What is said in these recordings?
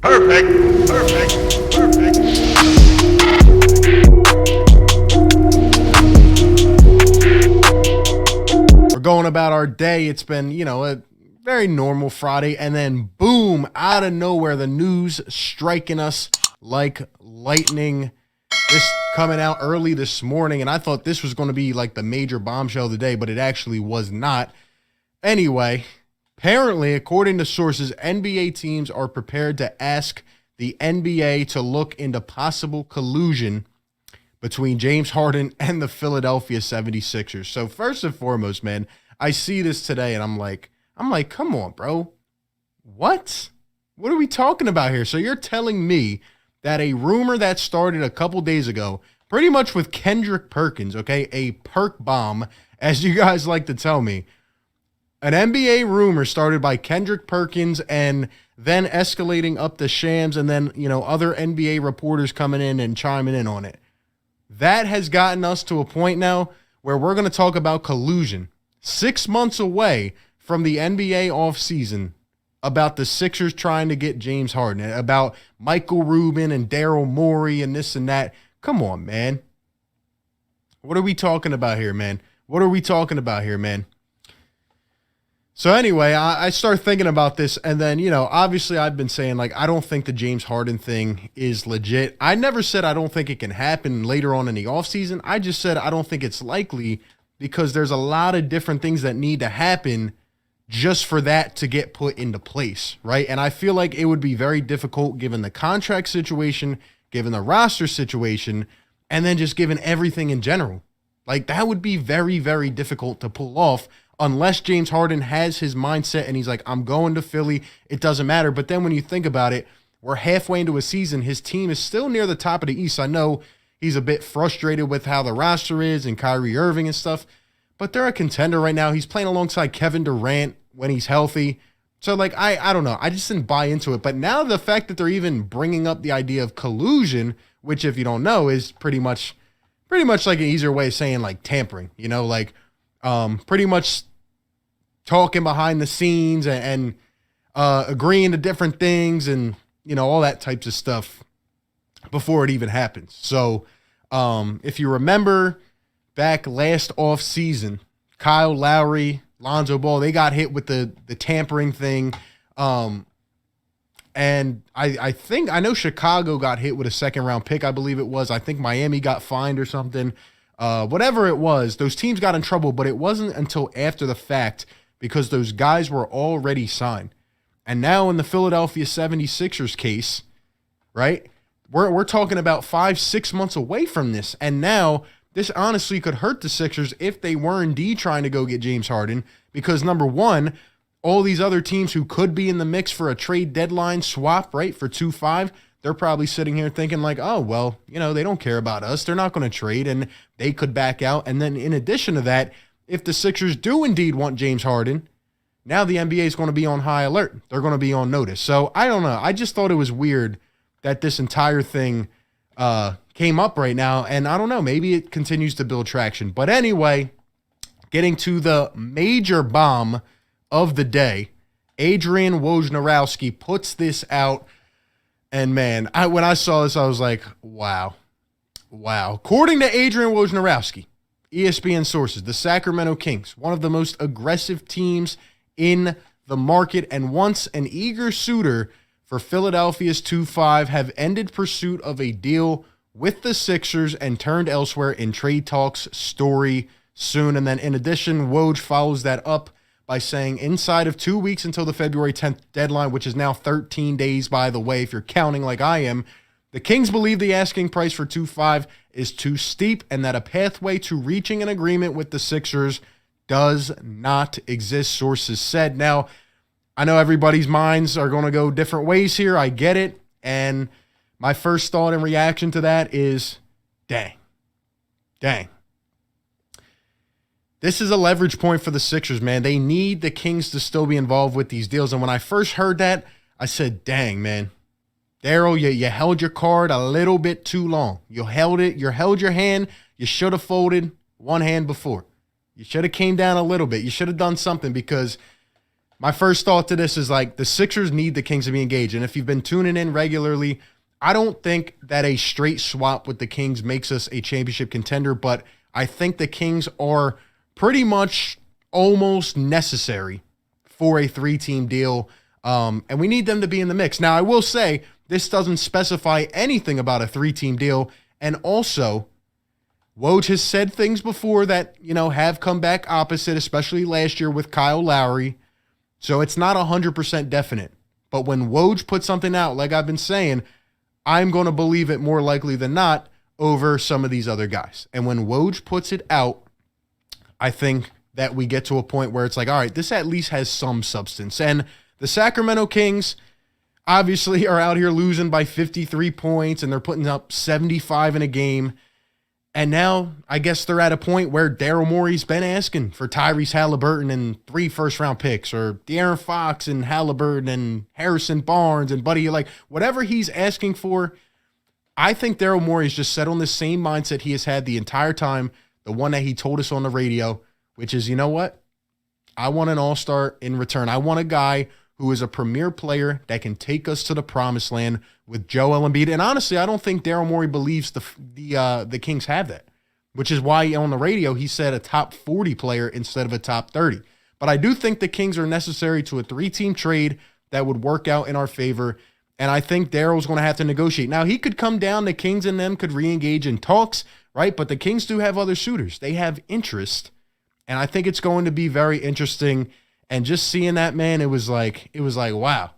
Perfect. Perfect. Perfect. We're going about our day. It's been, a very normal Friday. And then, boom, out of nowhere, the news striking us like lightning. This coming out early this morning. And I thought this was going to be like the major bombshell of the day, but it actually was not. Anyway, apparently, according to sources, NBA teams are prepared to ask the NBA to look into possible collusion between James Harden and the Philadelphia 76ers. So first and foremost, man, I see this today and I'm like, come on, bro. What? What are we talking about here? So you're telling me that a rumor that started a couple days ago, pretty much with Kendrick Perkins, okay, a perk bomb, as you guys like to tell me, an NBA rumor started by Kendrick Perkins and then escalating up to Shams and then, other NBA reporters coming in and chiming in on it. That has gotten us to a point now where we're going to talk about collusion 6 months away from the NBA offseason about the Sixers trying to get James Harden, about Michael Rubin and Daryl Morey and this and that. Come on, man. What are we talking about here, man? So anyway, I start thinking about this, and then, obviously I've been saying, I don't think the James Harden thing is legit. I never said I don't think it can happen later on in the offseason. I just said I don't think it's likely because there's a lot of different things that need to happen just for that to get put into place, right? And I feel like it would be very difficult given the contract situation, given the roster situation, and then just given everything in general. That would be very, very difficult to pull off unless James Harden has his mindset and he's like, I'm going to Philly, it doesn't matter. But then when you think about it, we're halfway into a season. His team is still near the top of the East. I know he's a bit frustrated with how the roster is and Kyrie Irving and stuff, but they're a contender right now. He's playing alongside Kevin Durant when he's healthy. So, I don't know. I just didn't buy into it. But now the fact that they're even bringing up the idea of collusion, which if you don't know is pretty much like an easier way of saying tampering, pretty much talking behind the scenes and agreeing to different things and, all that types of stuff before it even happens. So if you remember back last off season, Kyle Lowry, Lonzo Ball, they got hit with the tampering thing. And I know Chicago got hit with a second round pick, I believe it was. I think Miami got fined or something. Whatever it was, those teams got in trouble, but it wasn't until after the fact because those guys were already signed. And now in the Philadelphia 76ers case, right, we're talking about 5-6 months away from this. And now this honestly could hurt the Sixers if they were indeed trying to go get James Harden because, number one, all these other teams who could be in the mix for a trade deadline swap, right, for 2-5, they're probably sitting here thinking oh, well, they don't care about us. They're not going to trade, and they could back out. And then in addition to that, if the Sixers do indeed want James Harden, now the NBA is going to be on high alert. They're going to be on notice. So I don't know. I just thought it was weird that this entire thing came up right now. And I don't know. Maybe it continues to build traction. But anyway, getting to the major bomb of the day, Adrian Wojnarowski puts this out. And man, when I saw this, I was like, wow. According to Adrian Wojnarowski, ESPN sources, the Sacramento Kings, one of the most aggressive teams in the market and once an eager suitor for Philadelphia's 2-5, have ended pursuit of a deal with the Sixers and turned elsewhere in trade talks. Story soon. And then in addition, Woj follows that up by saying inside of 2 weeks until the February 10th deadline, which is now 13 days, by the way, if you're counting like I am, the Kings believe the asking price for 2-5 is too steep and that a pathway to reaching an agreement with the Sixers does not exist, sources said. Now, I know everybody's minds are going to go different ways here. I get it. And my first thought and reaction to that is, dang. This is a leverage point for the Sixers, man. They need the Kings to still be involved with these deals. And when I first heard that, I said, dang, man. Daryl, you held your card a little bit too long. You held your hand. You should have folded one hand before. You should have came down a little bit. You should have done something because my first thought to this is like the Sixers need the Kings to be engaged. And if you've been tuning in regularly, I don't think that a straight swap with the Kings makes us a championship contender, but I think the Kings are pretty much almost necessary for a 3-team deal. And we need them to be in the mix. Now, I will say this doesn't specify anything about a 3-team deal. And also, Woj has said things before that, have come back opposite, especially last year with Kyle Lowry. So it's not 100% definite. But when Woj puts something out, like I've been saying, I'm going to believe it more likely than not over some of these other guys. And when Woj puts it out, I think that we get to a point where it's like, all right, this at least has some substance. And the Sacramento Kings obviously are out here losing by 53 points, and they're putting up 75 in a game. And now I guess they're at a point where Daryl Morey's been asking for Tyrese Halliburton and 3 first-round picks, or De'Aaron Fox and Halliburton and Harrison Barnes and Buddy, like whatever he's asking for. I think Daryl Morey's just set on the same mindset he has had the entire time, the one that he told us on the radio, which is, you know what? I want an all-star in return. I want a guy who is a premier player that can take us to the promised land with Joel Embiid. And honestly, I don't think Daryl Morey believes the Kings have that, which is why on the radio he said a top 40 player instead of a top 30. But I do think the Kings are necessary to a 3-team trade that would work out in our favor. And I think Daryl's going to have to negotiate. Now, he could come down. The Kings and them could re-engage in talks, right? But the Kings do have other suitors. They have interest. And I think it's going to be very interesting. And just seeing that, man, it was like, wow.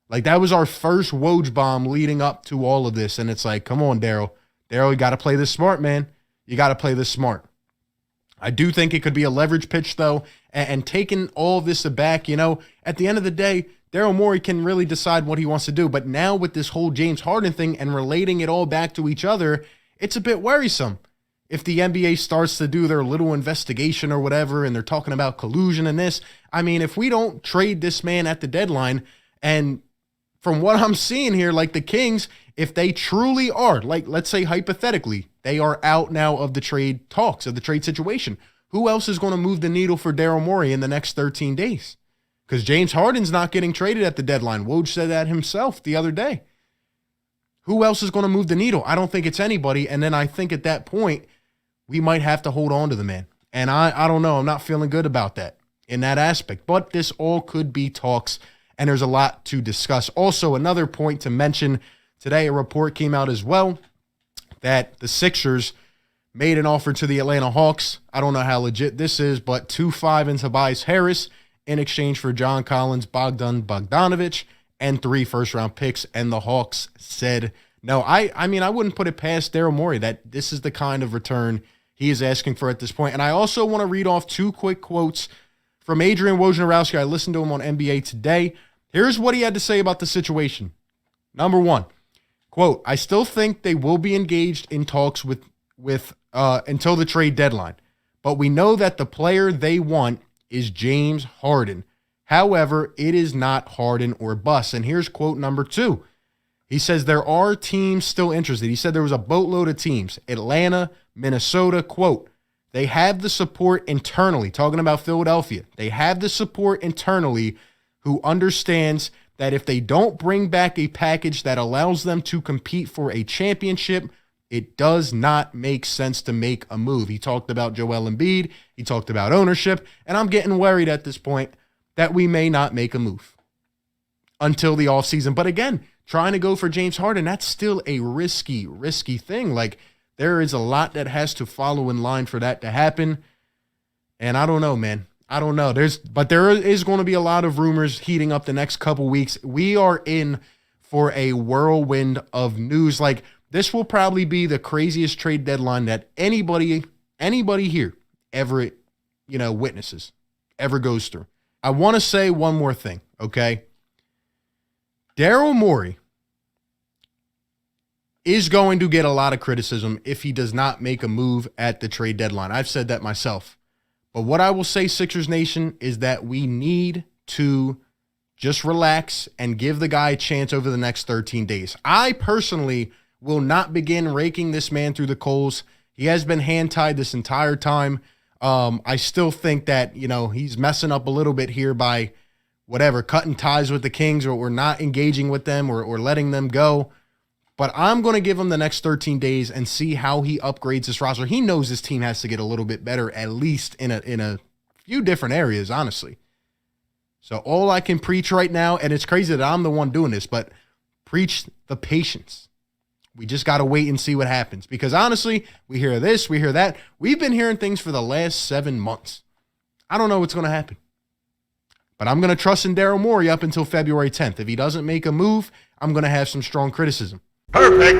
Like, that was our first Woj bomb leading up to all of this. And it's like, come on, Daryl. Daryl, you got to play this smart, man. You got to play this smart. I do think it could be a leverage pitch, though. And taking all this aback, at the end of the day, Daryl Morey can really decide what he wants to do. But now with this whole James Harden thing and relating it all back to each other, it's a bit worrisome. If the NBA starts to do their little investigation or whatever, and they're talking about collusion and this, I mean, if we don't trade this man at the deadline, and from what I'm seeing here, like the Kings, if they truly are, like, let's say hypothetically, they are out now of the trade talks, of the trade situation, who else is going to move the needle for Daryl Morey in the next 13 days? Because James Harden's not getting traded at the deadline. Woj said that himself the other day. Who else is going to move the needle? I don't think it's anybody. And then I think at that point, we might have to hold on to the man. And I don't know. I'm not feeling good about that in that aspect. But this all could be talks, and there's a lot to discuss. Also, another point to mention, today a report came out as well that the Sixers made an offer to the Atlanta Hawks. I don't know how legit this is, but 2-5 and Tobias Harris in exchange for John Collins, Bogdan Bogdanovic, and 3 first-round picks. And the Hawks said no. I mean, I wouldn't put it past Daryl Morey that this is the kind of return he is asking for at this point. And I also want to read off 2 quick quotes from Adrian Wojnarowski. I listened to him on NBA Today. Here's what he had to say about the situation. Number 1, quote, "I still think they will be engaged in talks with until the trade deadline, but we know that the player they want is James Harden. However, it is not Harden or bust." And here's quote number 2. He says there are teams still interested. He said there was a boatload of teams. Atlanta, Minnesota, quote, "They have the support internally," talking about Philadelphia. "They have the support internally who understands that if they don't bring back a package that allows them to compete for a championship, it does not make sense to make a move." He talked about Joel Embiid. He talked about ownership. And I'm getting worried at this point that we may not make a move until the offseason. But again, trying to go for James Harden, that's still a risky thing. Like, there is a lot that has to follow in line for that to happen. And I don't know, man. I don't know. There is going to be a lot of rumors heating up the next couple weeks. We are in for a whirlwind of news. Like, this will probably be the craziest trade deadline that anybody here ever, witnesses, ever goes through. I want to say one more thing, okay? Daryl Morey is going to get a lot of criticism if he does not make a move at the trade deadline. I've said that myself. But what I will say, Sixers Nation, is that we need to just relax and give the guy a chance over the next 13 days. I personally will not begin raking this man through the coals. He has been hand-tied this entire time. I still think that, he's messing up a little bit here by whatever, cutting ties with the Kings or not engaging with them or letting them go. But I'm going to give him the next 13 days and see how he upgrades this roster. He knows his team has to get a little bit better, at least in a few different areas, honestly. So all I can preach right now, and it's crazy that I'm the one doing this, but preach the patience. We just got to wait and see what happens. Because honestly, we hear this, we hear that. We've been hearing things for the last 7 months. I don't know what's going to happen. But I'm going to trust in Daryl Morey up until February 10th. If he doesn't make a move, I'm going to have some strong criticism. Perfect.